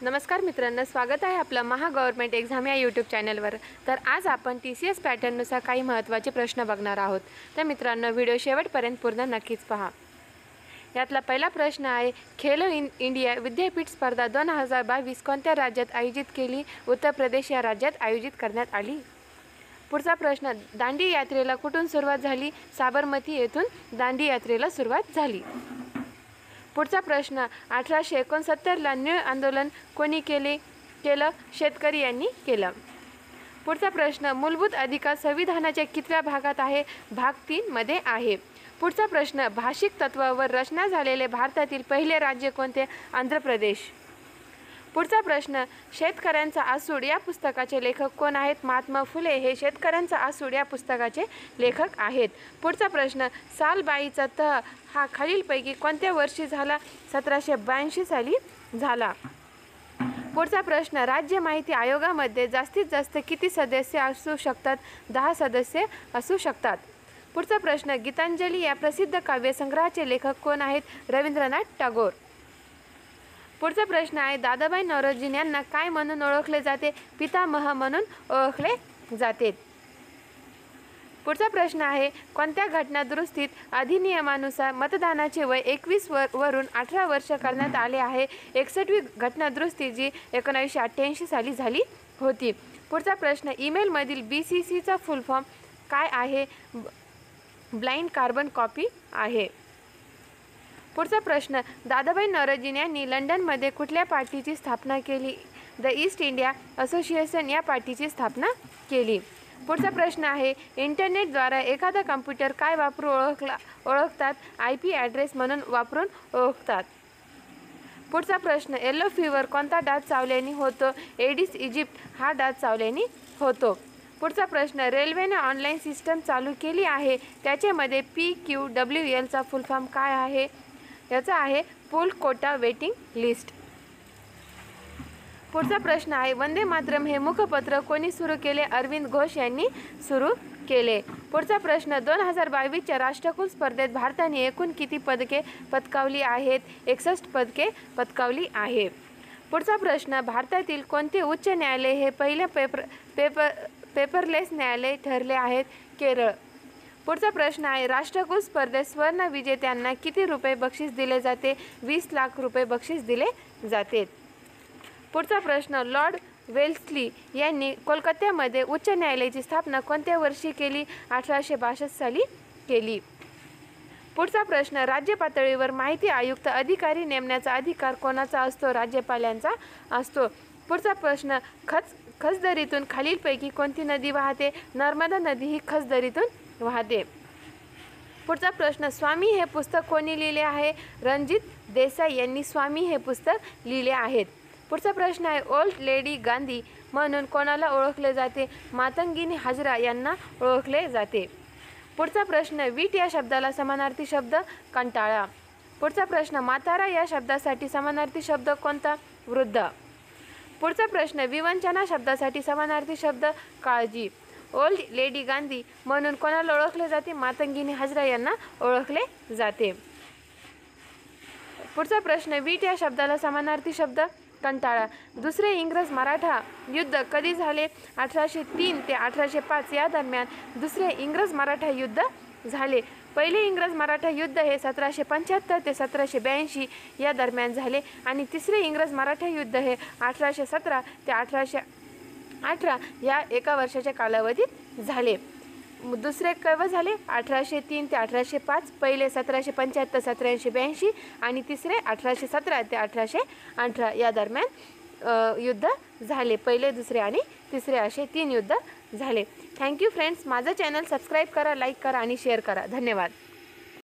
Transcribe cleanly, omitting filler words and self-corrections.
नमस्कार मित्रांनो, स्वागत आहे आपलं महा गव्हर्नमेंट एक्झाम या यूट्यूब चॅनलवर। तर आज आपण TCS पॅटर्ननुसार काही महत्त्वाचे प्रश्न बघणार आहोत। तर मित्रांनो, व्हिडिओ शेवटपर्यंत पूर्ण नक्कीच पहा। यातला पहिला प्रश्न आहे, खेलो इंडिया विद्यापीठ स्पर्धा 2022 कोणत्या राज्यात आयोजित केली? उत्तर प्रदेश या राज्यात आयोजित करण्यात आली। पुढचा प्रश्न, दांडी यात्रेला कुठून सुरुवात झाली? साबरमती येथून दांडी यात्रेला सुरुवात झाली। पुढचा प्रश्न, 1869ला निळ आंदोलन कोणी केलं? शेतकरी यांनी केलं। पुढचा प्रश्न, मूलभूत अधिकार संविधानाच्या कितव्या भागात आहे? भाग 3 मध्ये आहे। पुढचा प्रश्न, भाषिक तत्वावर रचना झालेले भारतातील पहिले राज्य कोणते? आंध्र प्रदेश। पुढचा प्रश्न, शेतकऱ्यांचा आसूड या पुस्तकाचे लेखक कोण आहेत? महात्मा फुले हे शेतकऱ्यांचा आसूड या पुस्तकाचे लेखक आहेत। पुढचा प्रश्न, सालबाईचा तह हा खालीलपैकी कोणत्या वर्षी झाला? 1782 साली झाला। पुढचा प्रश्न, राज्य माहिती आयोगामध्ये जास्तीत जास्त किती सदस्य असू शकतात? 10 सदस्य असू शकतात। पुढचा प्रश्न, गीतांजली या प्रसिद्ध काव्यसंग्रहाचे लेखक कोण आहेत? रवींद्रनाथ टागोर। पुढचा प्रश्न आहे, दादाभाई नौरोजी यांना काय म्हणून ओळखले जाते? पितामह म्हणून ओळखले जाते। पुढचा प्रश्न आहे, कोणत्या घटना दुरुस्तीत अधिनियमानुसार मतदानाचे वय 21 वरून 18 वर्ष करण्यात आले आहे? 61वी घटना दुरुस्ती जी 1988 साली झाली होती। पुढचा प्रश्न, ईमेलमधील BCCचा फुल फॉर्म काय आहे? ब्लाइंड कार्बन कॉपी आहे। पुढचा प्रश्न, दादाभाई नौरोजी यांनी लंडनमध्ये कुठल्या पार्टीची स्थापना केली? द ईस्ट इंडिया असोसिएशन या पार्टीची स्थापना केली। पुढचा प्रश्न आहे, इंटरनेटद्वारे एखादा कम्प्युटर काय वापरून ओळखतात? IP ॲड्रेस म्हणून वापरून ओळखतात। पुढचा प्रश्न, येलो फीवर कोणता डास चावल्याने होतो? एडिस इजिप्ट हा डास चावल्याने होतो। पुढचा प्रश्न, रेल्वेने ऑनलाईन सिस्टम चालू केली आहे, त्याच्यामध्ये PQWLचा फुल फॉर्म काय आहे? याचा आहे पूल कोटा वेटिंग लिस्ट। पुढचा प्रश्न आहे, वंदे मातरम हे मुखपत्र कोणी सुरू केले? अरविंद घोष यांनी सुरू केले। पुढचा प्रश्न, 2022च्या राष्ट्रकुल स्पर्धेत भारताने एकूण किती पदके पटकावली आहेत? 61 पदके पटकावली आहे। पुढचा प्रश्न, भारतातील कोणते उच्च न्यायालय हे पहिले पेपरलेस न्यायालय ठरले आहेत? केरळ। पुढचा प्रश्न आहे, राष्ट्रकुल स्पर्धेत स्वर्ण विजेत्यांना किती रुपये बक्षीस दिले जाते? 20 लाख रुपये बक्षीस दिले जाते। पुढचा प्रश्न, लॉर्ड वेल्स्ली यांनी कोलकात्यामध्ये उच्च न्यायालयाची स्थापना कोणत्या वर्षी केली? 1862 साली केली। पुढचा प्रश्न, राज्य पातळीवर माहिती आयुक्त अधिकारी नेमण्याचा अधिकार कोणाचा असतो? राज्यपालांचा असतो। पुढचा प्रश्न, खचदरीतून खालीलपैकी कोणती नदी वाहते? नर्मदा नदी ही खचदरीतून वाहते। पुढचा प्रश्न, स्वामी हे पुस्तक कोणी लिहिले आहे? रणजित देसाई यांनी स्वामी हे पुस्तक लिहिले आहेत। पुढचा प्रश्न आहे, ओल्ड लेडी गांधी म्हणून कोणाला ओळखले जाते? मातंगिनी हाजरा यांना ओळखले जाते। पुढचा प्रश्न, वीट या शब्दाला समानार्थी शब्द? कंटाळा। पुढचा प्रश्न, म्हातारा या शब्दासाठी समानार्थी शब्द कोणता? वृद्ध। पुढचा प्रश्न, विवंचना शब्दासाठी समानार्थी शब्द? काळजी। ओल्ड लेडी गांधी म्हणून कोणाला ओळखले जाते? मातंगिनी हाजरा यांना ओळखले जाते। पुढचा प्रश्न, वीट या शब्दाला समानार्थी शब्द? कंटाळा। दुसरे इंग्रज मराठा युद्ध कधी झाले? 1803 ते 1805 या दरम्यान दुसरे इंग्रज मराठा युद्ध झाले। पहिले इंग्रज मराठा युद्ध हे 1775 ते 1782 या दरम्यान झाले आणि तिसरे इंग्रज मराठा युद्ध हे 1817 ते 1818 या एका वर्षाच्या कालावधीत झाले। दुसरे केव्हा झाले? 1803 ते 1805, पहिले 1775 ते 1782 आणि तिसरे 1817 ते 1818 या दरम्यान युद्ध झाले। पहिले, दुसरे आणि तिसरे असे 3 युद्ध झाले। थँक्यू फ्रेंड्स, माझं चॅनल सबस्क्राईब करा, लाईक करा आणि शेअर करा। धन्यवाद।